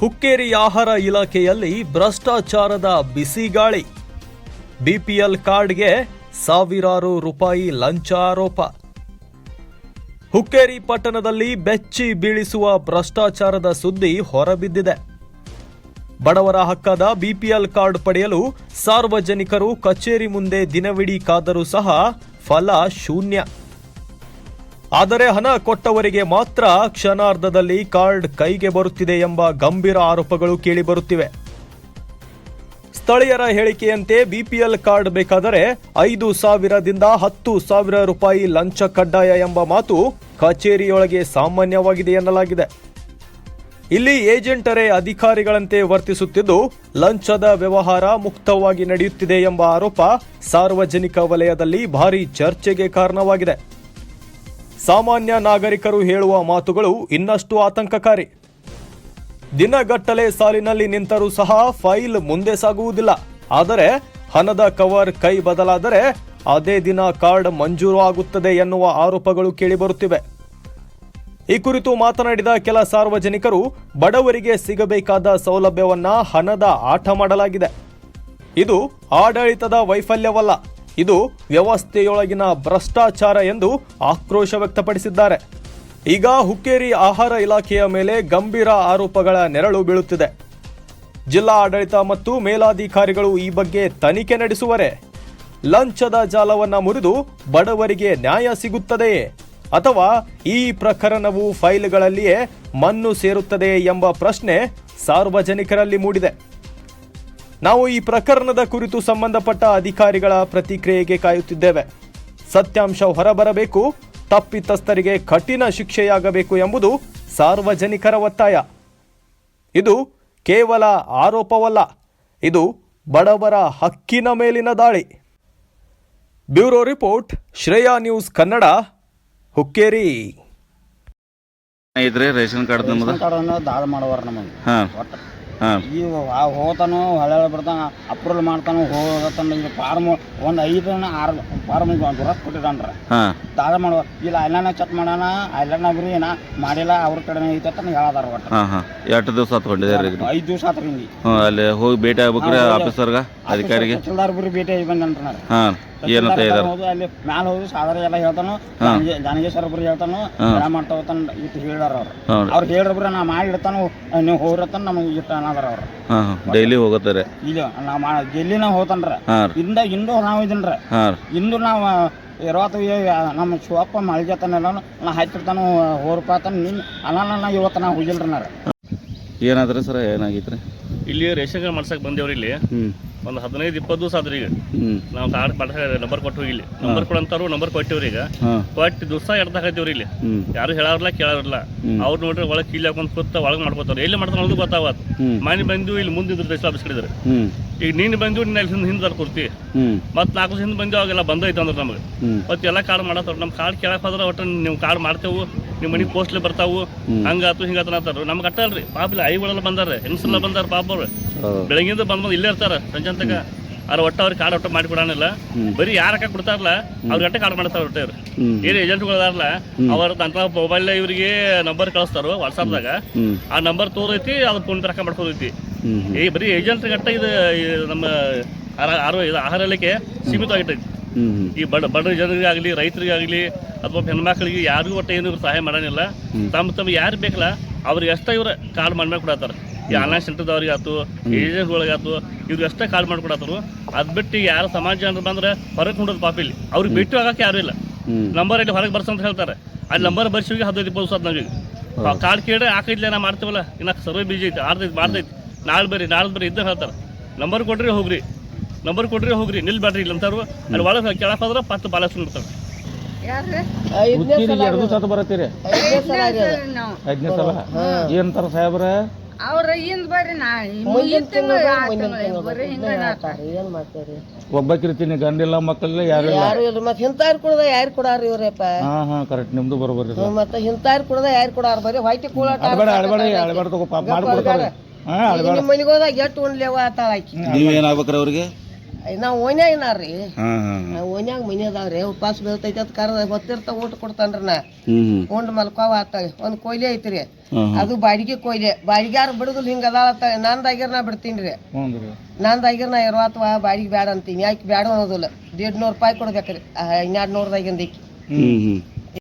ಹುಕ್ಕೇರಿ ಆಹಾರ ಇಲಾಖೆಯಲ್ಲಿ ಭ್ರಷ್ಟಾಚಾರದ ಬಿಸಿಗಾಳಿ. ಬಿಪಿಎಲ್ ಕಾರ್ಡ್ಗೆ ಸಾವಿರಾರು ರೂಪಾಯಿ ಲಂಚ ಆರೋಪ. ಹುಕ್ಕೇರಿ ಪಟ್ಟಣದಲ್ಲಿ ಬೆಚ್ಚಿ ಬೀಳಿಸುವ ಭ್ರಷ್ಟಾಚಾರದ ಸುದ್ದಿ ಹೊರಬಿದ್ದಿದೆ. ಬಡವರ ಹಕ್ಕಾದ ಬಿಪಿಎಲ್ ಕಾರ್ಡ್ ಪಡೆಯಲು ಸಾರ್ವಜನಿಕರು ಕಚೇರಿ ಮುಂದೆ ದಿನವಿಡೀ ಕಾದರೂ ಸಹ ಫಲ ಶೂನ್ಯ. ಆದರೆ ಹಣ ಕೊಟ್ಟವರಿಗೆ ಮಾತ್ರ ಕ್ಷಣಾರ್ಧದಲ್ಲಿ ಕಾರ್ಡ್ ಕೈಗೆ ಬರುತ್ತಿದೆ ಎಂಬ ಗಂಭೀರ ಆರೋಪಗಳು ಕೇಳಿಬರುತ್ತಿವೆ. ಸ್ಥಳೀಯರ ಹೇಳಿಕೆಯಂತೆ ಬಿಪಿಎಲ್ ಕಾರ್ಡ್ ಬೇಕಾದರೆ 5,000ದಿಂದ 10,000 ರೂಪಾಯಿ ಲಂಚ ಕಡ್ಡಾಯ ಎಂಬ ಮಾತು ಕಚೇರಿಯೊಳಗೆ ಸಾಮಾನ್ಯವಾಗಿದೆ ಎನ್ನಲಾಗಿದೆ. ಇಲ್ಲಿ ಏಜೆಂಟರೇ ಅಧಿಕಾರಿಗಳಂತೆ ವರ್ತಿಸುತ್ತಿದ್ದು ಲಂಚದ ವ್ಯವಹಾರ ಮುಕ್ತವಾಗಿ ನಡೆಯುತ್ತಿದೆ ಎಂಬ ಆರೋಪ ಸಾರ್ವಜನಿಕ ವಲಯದಲ್ಲಿ ಭಾರೀ ಚರ್ಚೆಗೆ ಕಾರಣವಾಗಿದೆ. ಸಾಮಾನ್ಯ ನಾಗರಿಕರು ಹೇಳುವ ಮಾತುಗಳು ಇನ್ನಷ್ಟು ಆತಂಕಕಾರಿ. ದಿನಗಟ್ಟಲೆ ಸಾಲಿನಲ್ಲಿ ನಿಂತರೂ ಸಹ ಫೈಲ್ ಮುಂದೆ ಸಾಗುವುದಿಲ್ಲ. ಆದರೆ ಹಣದ ಕವರ್ ಕೈ ಬದಲಾದರೆ ಅದೇ ದಿನ ಕಾರ್ಡ್ ಮಂಜೂರು ಆಗುತ್ತದೆ ಎನ್ನುವ ಆರೋಪಗಳು ಕೇಳಿಬರುತ್ತಿವೆ. ಈ ಕುರಿತು ಮಾತನಾಡಿದ ಕೆಲ ಸಾರ್ವಜನಿಕರು, ಬಡವರಿಗೆ ಸಿಗಬೇಕಾದ ಸೌಲಭ್ಯವನ್ನ ಹಣದ ಆಟ ಮಾಡಲಾಗಿದೆ. ಇದು ಆಡಳಿತದ ವೈಫಲ್ಯವಲ್ಲ, ಇದು ವ್ಯವಸ್ಥೆಯೊಳಗಿನ ಭ್ರಷ್ಟಾಚಾರ ಎಂದು ಆಕ್ರೋಶ ವ್ಯಕ್ತಪಡಿಸಿದ್ದಾರೆ. ಈಗ ಹುಕ್ಕೇರಿ ಆಹಾರ ಇಲಾಖೆಯ ಮೇಲೆ ಗಂಭೀರ ಆರೋಪಗಳ ನೆರಳು ಬೀಳುತ್ತಿದೆ. ಜಿಲ್ಲಾ ಆಡಳಿತ ಮತ್ತು ಮೇಲಾಧಿಕಾರಿಗಳು ಈ ಬಗ್ಗೆ ತನಿಖೆ ನಡೆಸುವರೆ? ಲಂಚದ ಜಾಲವನ್ನ ಮುರಿದು ಬಡವರಿಗೆ ನ್ಯಾಯ ಸಿಗುತ್ತದೆಯೇ, ಅಥವಾ ಈ ಪ್ರಕರಣವು ಫೈಲ್ಗಳಲ್ಲಿಯೇ ಮಣ್ಣು ಸೇರುತ್ತದೆಯೇ ಎಂಬ ಪ್ರಶ್ನೆ ಸಾರ್ವಜನಿಕರಲ್ಲಿ ಮೂಡಿದೆ. ನಾವು ಈ ಪ್ರಕರಣದ ಕುರಿತು ಸಂಬಂಧಪಟ್ಟ ಅಧಿಕಾರಿಗಳ ಪ್ರತಿಕ್ರಿಯೆಗೆ ಕಾಯುತ್ತಿದ್ದೇವೆ. ಸತ್ಯಾಂಶ ಹೊರಬರಬೇಕು, ತಪ್ಪಿತಸ್ಥರಿಗೆ ಕಠಿಣ ಶಿಕ್ಷೆಯಾಗಬೇಕು ಎಂಬುದು ಸಾರ್ವಜನಿಕರ ಒತ್ತಾಯ. ಇದು ಕೇವಲ ಆರೋಪವಲ್ಲ, ಇದು ಬಡವರ ಹಕ್ಕಿನ ಮೇಲಿನ ದಾಳಿ. Bureau report, Shreya news Kannada, Hukkeri. ಇದ್ರೆ ರೇಷನ್ ಕಾರ್ಡ್ ದಾಳ ಮಾಡುವಾರ ನಮಗೆ ಈ ಹೋತಾನು ಹೊಳೆ ಬರ್ತಾನ ಅಪ್ರೂವಲ್ ಮಾಡ್ತಾನು ಹೋಗತಾನ. ಇದು ಫಾರ್ಮ್ ಒಂದು 5-6 ಫಾರ್ಮ್ ದುರಸ್ ಕೊಟ್ಟಿದ್ದಾನ್ರ ದಾಳ ಮಾಡುವ. ಇಲ್ಲ ಅಲ್ಲಾನ ಚೆಕ್ ಮಾಡೋಣ, ಅಲ್ಲಾನ ಬರೀ ನಾ ಮಾಡಿಲ್ಲ ಅವ್ರ ಕಡೆ ಐತೆ ಹೇಳದಾರ. ಒಟ್ಟು 8 ದಿವಸ ಆತ್ಕೊಂಡಿದ್ದಾರೆ. 5 ದಿವಸ ಆತ್ರಿ. ಅಲ್ಲಿ ಹೋಗಿ ಭೇಟಿ ಆಗ್ಬೇಕ್ರಿ ಆಫೀಸರ್ಗ, ಅಧಿಕಾರಿಗೆ. ತಹಸೀಲ್ದಾರ್ ಬರೀ ಭೇಟಿ ಆಗಿ ಬಂದ್ರಿ. ಏನಂತ ಅಲ್ಲಿ ಮ್ಯಾಲ ಹೋಗಿ ಸಾಗರ ಎಲ್ಲ ಹೇಳ್ತಾನು, ಜಾನಗೇಶ್ವರ ಬರೀ ಹೇಳ್ತಾನು, ಎಲ್ಲ ಮಾಡ್ತಾ ಹೋಗ್ತಾನ ಇಟ್ಟು ಹೇಳ್ಯಾರ ಅವ್ರು ಹೇಳ್ರಿ. ನಾ ಮಾಡಿ ಇಡ್ತಾನು, ನೀವು ಹೋಗ್ರತಾನ ನಮಗೆ ಇಟ್ಟು ಅನ್ನದಾರ ಅವ್ರು. ಡೈಲಿ ಹೋಗತ್ತಾರೆ. ಇಲ್ಲ ನಾ ಡೆಲ್ಲಿ ನಾವು ಹೋಗ್ತಾನ್ರ. ಇಂದು ನಾವು ಇದನ್ರ ಇಂದು ನಾವು ಇರುವತ್ತು ನಮ್ಮ ಶಿವಪ್ಪ ಮಳಿಗೆತಾನೆಲ್ಲ ನಾ ಹಾಕಿರ್ತಾನು ಹೋರ್ಪಾತಾನ. ನಾ ಇವತ್ತು ನಾ ಹೋಗಿಲ್ರಿ. ಏನಾದ್ರಿ ಸರ್, ಏನಾಗಿತ್ರಿ? ಇಲ್ಲಿ ರೇಷನ್ ಕಾರ್ಡ್ ಮಾಡ್ಸಕ್ ಬಂದೇವ್ರಿ. ಇಲ್ಲಿ ಒಂದು 15-20 ದಿವಸ ಆದ್ರಿ. ಈಗ ನಾವು ಕಾರ್ಡ್ ನಂಬರ್ ಕೊಟ್ಟು ಹೋಗಿಲ್ಲ. ನಂಬರ್ ಕೊಡಂತಾರು ನಂಬರ್ ಕೊಟ್ಟಿವ್ರಿ. ಈಗ ಕೊಟ್ಟು ದಿವಸ ಎಡ್ದಾಕೈತಿವ್ರಿ. ಇಲ್ಲಿ ಯಾರು ಹೇಳಾರಲ್ಲ ಕೇಳಾರಲ್ಲ. ಅವ್ರು ನೋಡ್ರಿ ಒಳಗೆ ಕೀಲಿ ಹಾಕೊಂಡ್ ಕೂತ ಒಳಗೆ ಮಾಡ್ಕೋತಾರ. ಎಲ್ಲಿ ಮಾಡ್ತಾರ ಅನ್ನೋದು ಗೊತ್ತಾವತ್. ಮನೆ ಬಂದು ಇಲ್ಲಿ ಮುಂದಿದ್ರು ರೇಷನ್ ಆಫೀಸ್ ಕಡಿದ್ರೆ. ಈಗ ನೀನು ಬಂದು ನಿನ್ನ ಹಿಂದೆ ಕೊಡ್ತಿ. ಮತ್ 4 ವರ್ಷ ಹಿಂದೆ ಬಂದು ಅವಾಗೆಲ್ಲ ಬಂದೈತೆ ಅಂದ್ರೆ ನಮಗೆ ಮತ್ತೆ ಎಲ್ಲ ಕಾರ್ಡ್ ಮಾಡತ್ತಾರ. ನಮ್ ಕಾರ್ಡ್ ಕೇಳಕ್ ಹೋದ್ರೆ ಒಟ್ಟು ನೀವು ಕಾರ್ಡ್ ಮಾಡ್ತೇವು, ನಿಮ್ಮ ಮನೆಗೆ ಪೋಸ್ಟ್ಲಿ ಬರ್ತಾವು, ಹಂಗಾತು ಹಿಂಗಾತನತ್ತಾರ. ನಮ್ಗೆ ಅಟ್ಟಲ್ರಿ ಪಾಪ. ಇಲ್ಲ ಐಗಳೆಲ್ಲ ಬಂದಾರ, ಹೆಂಗಸೆಲ್ಲ ಬಂದಾರ ಪಾಪ. ಅವ್ರು ಬೆಳಗ್ಗಿಂದ ಬಂದ್ ಇಲ್ಲೇ ಇರ್ತಾರ ಸಂಜೆ ತನಕ. ಅವ್ರ ಒಟ್ಟು ಅವ್ರಿಗೆ ಕಾರ್ಡ್ ಒಟ್ಟು ಮಾಡಿ ಕೊಡೋಣಿಲ್ಲ. ಬರೀ ಯಾರ ಕೊಡ್ತಾರಲ್ಲ ಅವ್ರಿಗೆ ಅಟ್ಟೆ ಕಾರ್ಡ್ ಮಾಡ್ತಾರ. ಒಟ್ಟೆ ಅವ್ರು ಏನು ಏಜೆಂಟ್ಗಳದಾರಲ್ಲ ಅವ್ರ ತನ್ನ ಮೊಬೈಲ್ ಇವರಿಗೆ ನಂಬರ್ ಕಳಿಸ್ತಾರ ವಾಟ್ಸಾಪ್ದಾಗ. ಆ ನಂಬರ್ ತೋರೈತಿ, ಅದ್ರ ಫೋನ್ ರೊಕ್ಕ ಮಾಡ್ಕೋದೈತಿ. ಈ ಬರೀ ಏಜೆಂಟ್ರಿಗೆ ಅಟ್ಟ ಇದು ನಮ್ಮ ಆಹಾರ ಇಲಾಖೆ ಸೀಮಿತವಾಗಿಟ್ಟೈತಿ. ಈ ಬಡ ಜನರಿಗಾಗಲಿ, ರೈತರಿಗಾಗಲಿ, ಅಥವಾ ಹೆಣ್ಮಕ್ಳಿಗೆ ಯಾರಿಗೂ ಒಟ್ಟು ಏನು ಸಹಾಯ ಮಾಡೋಣಿಲ್ಲ. ತಮ್ಮ ಯಾರು ಬೇಕಲ್ಲ ಅವ್ರಿಗೆ ಅಷ್ಟೇ ಇವ್ರ ಕಾರ್ಡ್ ಮಾಡ್ಮೇಲೆ ಕೊಡತ್ತಾರ. ಈ ಆನ್ಲೈನ್ ಸೆಂಟರ್ದವ್ರಿಗೆ ಆಯ್ತು, ಏಜೆಂಟ್ಗಳಿಗಾಯ್ತು, ಇವ್ರಿಗೆ ಅಷ್ಟೇ ಕಾರ್ಡ್ ಮಾಡ್ಕೊಡತ್ತಾರು. ಅದ್ ಬಿಟ್ಟು ಯಾರು ಸಮಾಜ ಜನರು ಬಂದ್ರೆ ಹೊರಗೆ ಕೊಂಡೋದು ಪಾಪ. ಇಲ್ಲಿ ಅವ್ರಿಗೆ ಭೇಟಿ ಆಗಕ್ಕೆ ಯಾರು ಇಲ್ಲ. ನಂಬರ್ ಇಲ್ಲಿ ಹೊರಗೆ ಬರ್ಸಂತ ಹೇಳ್ತಾರೆ. ಅಲ್ಲಿ ನಂಬರ್ ಬರ್ಸಿಗೆ 15-20 ದಿವಸ ಆದ್ ನಾವೀಗ ಕಾರ್ಡ್ ಕೇಳಿ ಹಾಕೈತ್ಲೆ ನಾ ಮಾಡ್ತೇವಲ್ಲ, ಇನ್ನ ಸರ್ವೆ ಬೀಜ ಐತಿ, ಮಾಡ್ತೈತಿ, ನಾಳೆ ಬರ್ರಿ ಇದ್ದ ಹೇಳ್ತಾರೆ. ನಂಬರ್ ಕೊಡ್ರಿ ಹೋಗ್ರಿ ನಿಲ್ಬೇಡ್ರಿ ಇಲ್ಲ ಅಂತಾರು. ಅಲ್ಲಿ ಒಳಗೆ ಕೆಳಕ್ ಹೋದ್ರೆ 10 ಬಾಲ ಸುಂದಿರ್ತಾರೆ. 2 ಸತ ಬರತ್ತೀರಿ? 5ನೇ ಸಲ. ಏನಂತಾರ ಸಾಹೇಬ್ರ? ಅವ್ರ ಹಿಂದ್ ಬರ್ರಿ ಒಬ್ಬಕ್ಕಿರ್ತೀನಿ, ಗಂಡಿಲ್ಲ ಮಕ್ಕಳಿಲ್ಲ, ಯಾರು ಮತ್ತೆ ಹಿಂತಾರು ಕುಡ್ದ ಯಾರು ಕೊಡಾರ ಇವ್ರಪ್ಪ? ಕರೆಕ್ಟ್, ನಿಮ್ದು ಬರೋಬರ್ರಿ. ಮತ್ತೆ ಹಿಂತಾರು ಕುಡ್ದ ಯಾರು ಕೊಡಾರ? ಬರೀ ಹೊಯ್ತಿ ಕೂಳಾಟ ಅಳಬೇಡ ತಗೋ, ಪಾಪ ಮಾಡ್ಕೊಡ್ತಾರೆ. ನಿಮ್ಮ ಮನೆಗೆ ಹೋದಾಗ ಎಷ್ಟು ಉಣ್ಲೇವ ಆತಾಳ. ನೀವೇನಾಗ್ಬೇಕ್ರಿ ಅವ್ರಿಗೆ? ನಾವು ಓನ್ಯಾಗಿನಾರ್ರಿ ಹಾಂ ಹಾಂ ಓನ್ಯಾಗ ಮನಿ ಅದಾವ್ರಿ ಉಪವಾಸ ಬೀಳ್ತೈತಿ ಅಂತ ಕರೆದ ಹೊತ್ತಿರ್ತಾವ ಊಟ ಕೊಡ್ತಾನ್ರಿ ನಾ ಹ್ಞೂ ಹ್ಞೂ ಉಂಡ್ ಮಲ್ಕಾವ ಆತಾಗ ಒಂದ್ ಕೊಯ್ಲೆ ಐತ್ರಿ ಹಾಂ ಅದು ಬಾಡಿಗೆ ಕೊಯ್ಲೆ ಬಾಡಿಗ್ಯಾರ ಬಿಡುದಿಲ್ಲ ಹಿಂಗ ಅದಾಳತ್ತ ನಂದಾಗಿರ್ ನಾ ಬಿಡ್ತೀನ್ರಿ ಹ್ಞೂ ರೀ ನಂದಾಗಿರ್ ನಾ ಇರುವತ್ವ ಬಾಡಿಗೆ ಬ್ಯಾಡ ಅಂತೀನಿ ಯಾಕೆ ಬ್ಯಾಡ ಅನ್ನೋದಿಲ್ಲ 150 ರೂಪಾಯಿ ಕೊಡ್ಬೇಕ್ರಿ 1200ದಾಗಿಂದ ಹ್ಞೂ ಹ್ಞೂ